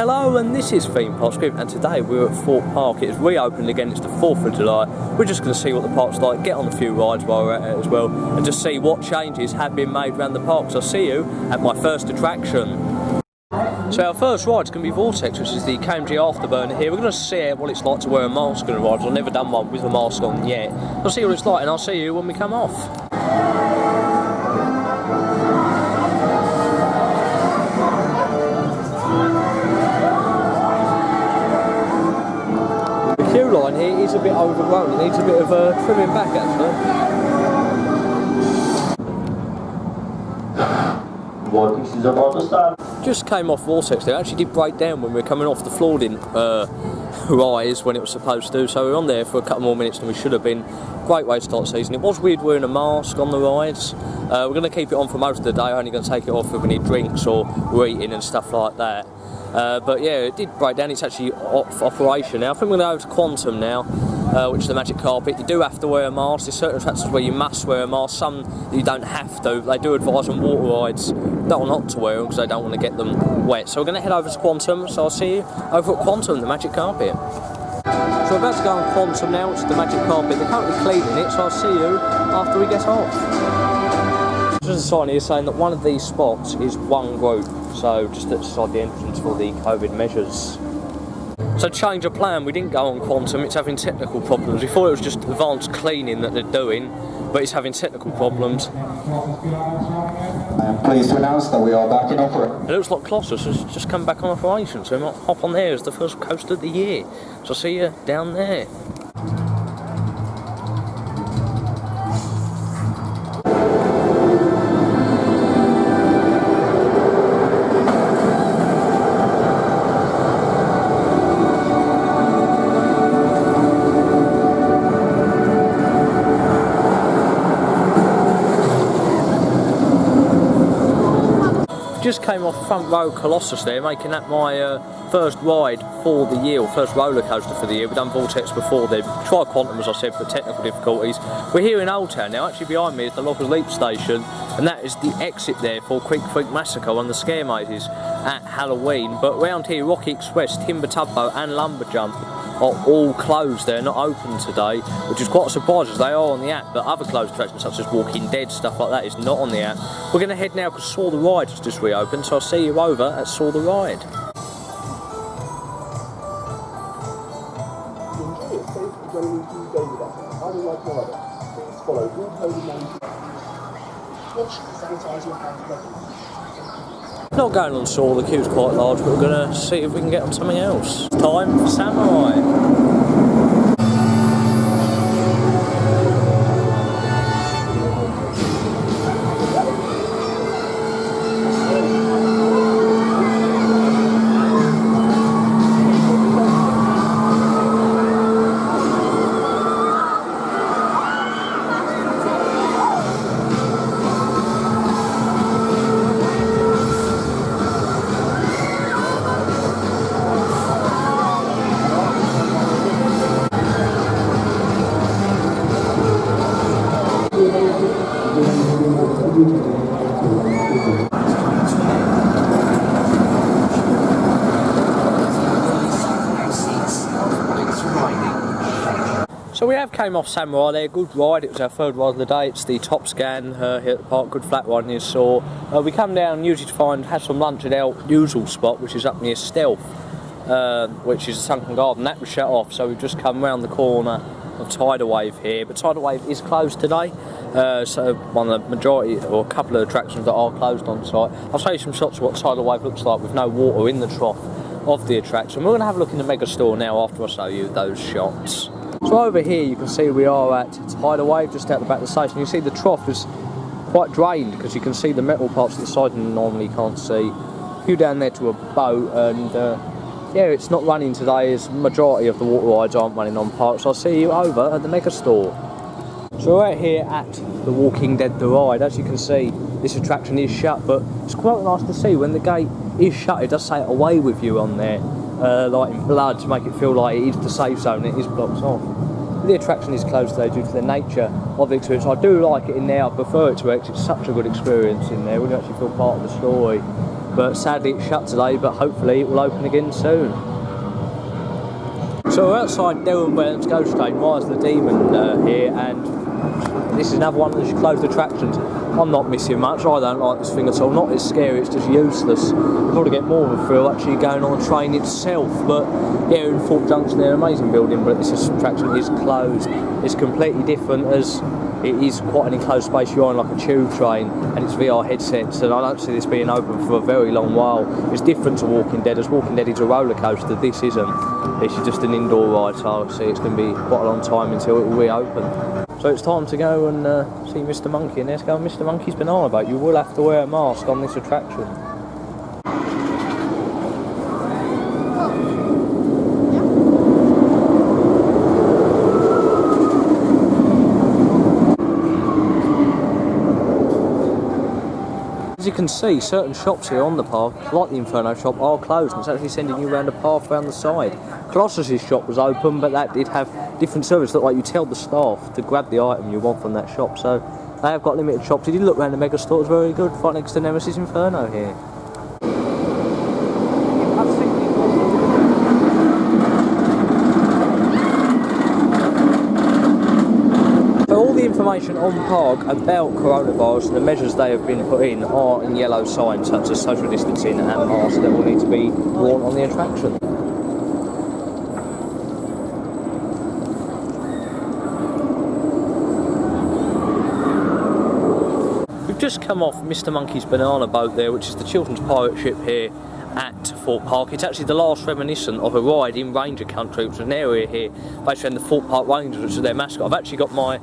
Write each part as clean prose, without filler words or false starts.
Hello, and this is Theme Park Script, and today we're at Thorpe Park. It is reopened again, it's the 4th of July. We're just going to see what the park's like, get on a few rides while we're at it as well, and just see what changes have been made around the park. So I'll see you at my first attraction. So our first ride is going to be Vortex, which is the KMG Afterburner here. We're going to see what it's like to wear a mask on a ride. I've never done one with a mask on yet. I'll see what it's like, and I'll see you when we come off. The queue line here is a bit overgrown. It needs a bit of trimming back actually. Just came off Vortex there. Actually did break down when we were coming off the Flooding rise when it was supposed to. So we were on there for a couple more minutes than we should have been. Great way to start the season. It was weird wearing a mask on the rides. We're going to keep it on for most of the day. Only going to take it off if we need drinks or we're eating and stuff like that. But yeah, it did break down. It's actually off operation now. I think we're going to go to Quantum now, which is the magic carpet. You do have to wear a mask. There's certain attractions where you must wear a mask. Some you don't have to. They do advise on water rides not to wear them because they don't want to get them wet. So we're going to head over to Quantum. So I'll see you over at Quantum, the magic carpet. So we're about to go on Quantum now, which is the magic carpet. They're currently cleaning it, so I'll see you after we get off. There's a sign here saying that one of these spots is one group, so just outside the entrance for the COVID measures. So change of plan, we didn't go on Quantum, it's having technical problems. We thought it was just advanced cleaning that they're doing, but it's having technical problems. I am pleased to announce that we are back in operation. It looks like Colossus has just come back on operation, so we might hop on there as the first coaster of the year. So I'll see you down there. Just came off front row Colossus there, making that my first ride for the year, or first roller coaster for the year. We've done Vortex before then, tried Quantum as I said, but technical difficulties. We're here in Old Town now. Actually behind me is the Lockers Leap station, and that is the exit there for Quick Freak Massacre, one of the scare mazes at Halloween. But round here, Rocky Express, Timber Tugboat and Lumber Jump are all closed. They're not open today, which is quite a surprise as they are on the app, but other closed attractions such as Walking Dead, stuff like that, is not on the app. We're going to head now because Saw the Ride has just reopened, so I'll see you over at Saw the Ride. Not going on Saw, the queue's quite large, but we're going to see if we can get on something else. Time for Samurai. So we have came off Samurai there, good ride. It was our third ride of the day. It's the top scan here at the park, good flat ride near Saw. We come down usually to have some lunch at our usual spot, which is up near Stealth, which is a sunken garden. That was shut off, so we've just come round the corner of Tidal Wave here, but Tidal Wave is closed today, so one of the majority or a couple of attractions that are closed on site. I'll show you some shots of what Tidal Wave looks like with no water in the trough of the attraction. We're going to have a look in the mega store now after I show you those shots. So over here you can see we are at Tidal Wave, just out the back of the station. You see the trough is quite drained because you can see the metal parts of the side you normally can't see. A few down there to a boat, and yeah, it's not running today as majority of the water rides aren't running on park. So I'll see you over at the mega store. So we're out here at the Walking Dead The Ride. As you can see, this attraction is shut, but it's quite nice to see when the gate is shut. It does say away with you on there. Like in blood, to make it feel like it is the safe zone, it is blocked off. The attraction is closed today due to the nature of the experience. I do like it in there, I prefer it to X, it's such a good experience in there, we actually feel part of the story. but sadly it's shut today, but hopefully it will open again soon. So we're outside Derwent Wells Ghost Train, Rise of the Demon here, and this is another one of the closed attractions. I'm not missing much, I don't like this thing at all, not it's scary, it's just useless. You probably get more of a thrill actually going on the train itself, but yeah, in Thorpe Junction there, amazing building, but this attraction is closed. It's completely different as it is quite an enclosed space, you're on like a tube train and it's VR headsets, and I don't see this being open for a very long while. It's different to Walking Dead, as Walking Dead is a roller coaster, this isn't. This is just an indoor ride, so I see it's going to be quite a long time until it will reopen. So it's time to go and see Mr. Monkey, and let's go on Mr. Monkey's banana boat. You will have to wear a mask on this attraction. As you can see, certain shops here on the park, like the Inferno shop, are closed, and it's actually sending you around a path around the side. Colossus's shop was open, but that did have different service. Looked like you tell the staff to grab the item you want from that shop, so they have got limited shops. If you look around the mega store, it's very good, right next to Nemesis Inferno here. All the information on Park about coronavirus and the measures they have been put in are in yellow signs such as social distancing and masks that will need to be worn on the attraction. We've just come off Mr. Monkey's banana boat there, which is the children's pirate ship here at Thorpe Park. It's actually the last reminiscent of a ride in Ranger Country, which was an area here based around the Thorpe Park Rangers, which is their mascot. I've actually got my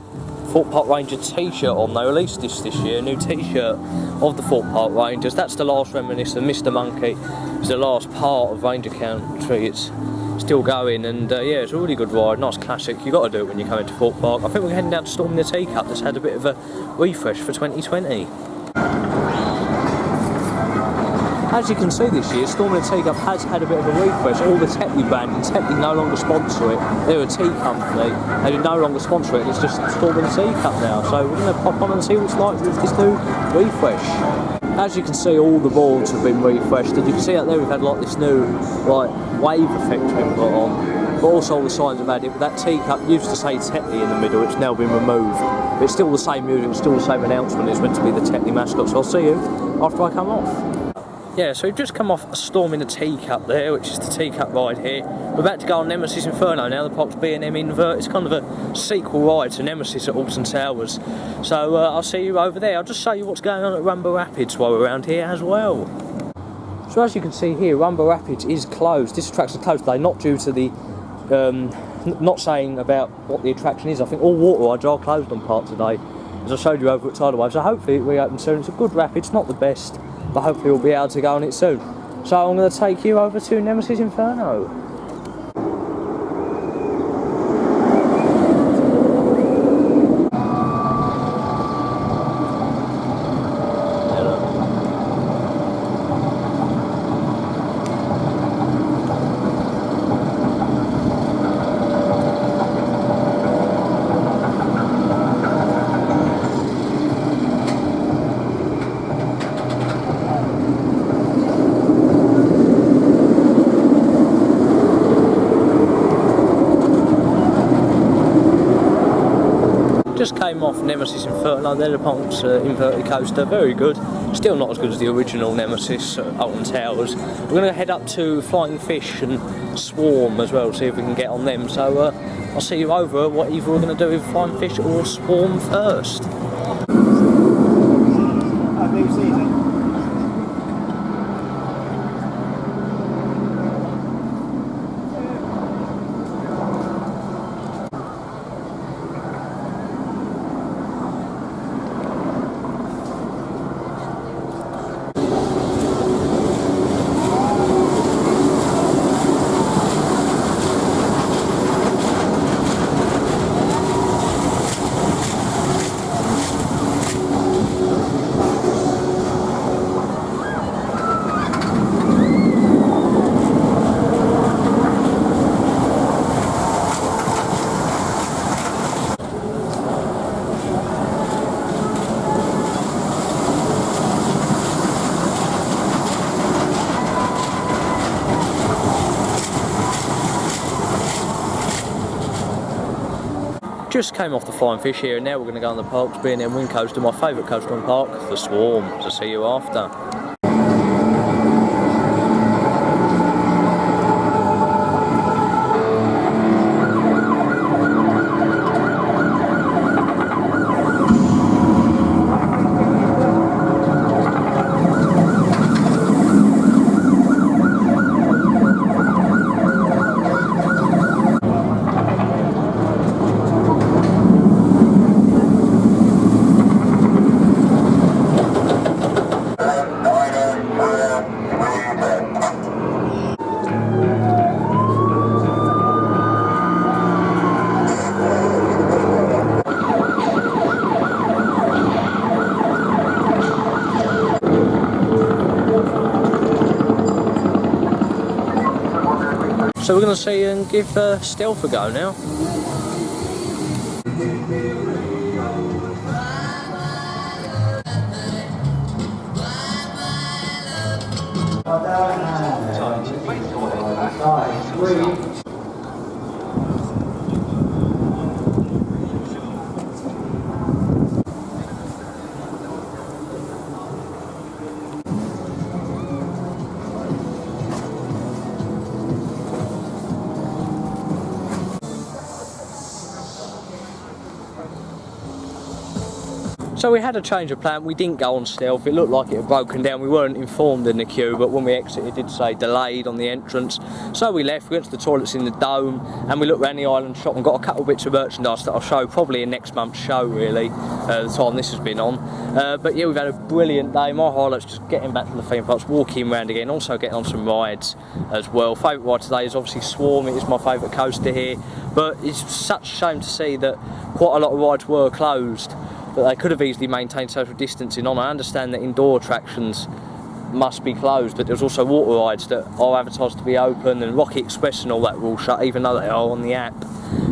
Thorpe Park Ranger t-shirt on. They released this year, a new t-shirt of the Thorpe Park Rangers. That's the last reminiscent. Mr. Monkey is the last part of Ranger Country. It's still going, and yeah, it's a really good ride, nice classic. You've got to do it when you come into Thorpe Park. I think we're heading down to Storm in the Teacup. That's had a bit of a refresh for 2020. As you can see this year, Storm in the Teacup has had a bit of a refresh. All the Tetley brand, and Tetley no longer sponsor it. They're a tea company, they do no longer sponsor it. It's just Storm in the Teacup now. So we're going to pop on and see what it's like with this new refresh. As you can see, all the boards have been refreshed, and you can see out there we've had like this new like wave effect been put on. But also all the signs have had it. But that teacup used to say Tetley in the middle, it's now been removed. But it's still the same music, it's still the same announcement. It's meant to be the Tetley mascot. So I'll see you after I come off. Yeah, so we've just come off a Storm in the Teacup there, which is the teacup ride here. We're about to go on Nemesis Inferno now, the park's B&M Invert. It's kind of a sequel ride to Nemesis at Alton Towers. So I'll see you over there. I'll just show you what's going on at Rumba Rapids while we're around here as well. So as you can see here, Rumba Rapids is closed. This attraction is closed today, not due to the... not saying about what the attraction is. I think all water rides are closed on Park today, as I showed you over at Tidal Wave. So hopefully it reopens soon. It's a good rapid, it's not the best, but hopefully we'll be able to go on it soon. So I'm going to take you over to Nemesis Inferno. Just came off Nemesis Inferno, they're the Punk's inverted coaster, very good. Still not as good as the original Nemesis at Alton Towers. We're going to head up to Flying Fish and Swarm as well, see if we can get on them. So I'll see you over what either we're going to do with Flying Fish or Swarm first. just came off the Flying Fish here, and now we're going to go on the parks, being in Wind Coaster, my favourite coaster on park, the Swarm. So see you after. So we're going to see and give Stealth a go now. So we had a change of plan. We didn't go on Stealth. It looked like it had broken down. We weren't informed in the queue, but when we exited it did say delayed on the entrance. So we left, we went to the toilets in the Dome, and we looked around the island shop and got a couple of bits of merchandise that I'll show probably in next month's show, really, the time this has been on. But yeah, we've had a brilliant day. My highlight's just getting back to the theme parks, walking around again, also getting on some rides as well. Favourite ride today is obviously Swarm. It is my favourite coaster here, but it's such a shame to see that quite a lot of rides were closed. But they could have easily maintained social distancing on. I understand that indoor attractions must be closed, but there's also water rides that are advertised to be open, and Rocket Express and all that will shut, even though they are on the app.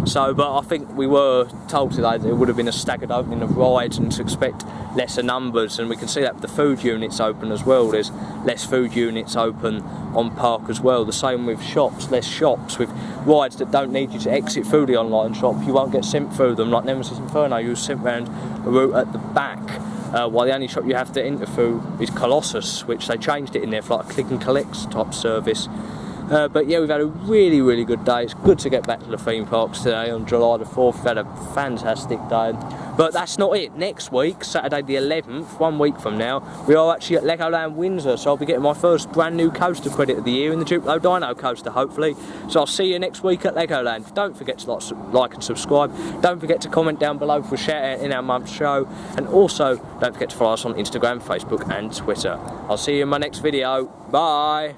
So, but I think we were told today that it would have been a staggered opening of rides and to expect lesser numbers, and we can see that with the food units open as well. There's less food units open on park as well. The same with shops, less shops. With rides that don't need you to exit through the online shop, you won't get sent through them, like Nemesis Inferno. You were sent round a route at the back, while the only shop you have to enter through is Colossus, which they changed it in there for like a click and collect type service. But yeah, we've had a really, really good day. It's good to get back to the theme parks today on July the 4th. We've had a fantastic day. But that's not it. Next week, Saturday the 11th, 1 week from now, we are actually at Legoland Windsor. So I'll be getting my first brand new coaster credit of the year in the Duplo Dino coaster, hopefully. So I'll see you next week at Legoland. Don't forget to like and subscribe. Don't forget to comment down below for a shout out in our month's show. And also, don't forget to follow us on Instagram, Facebook and Twitter. I'll see you in my next video. Bye.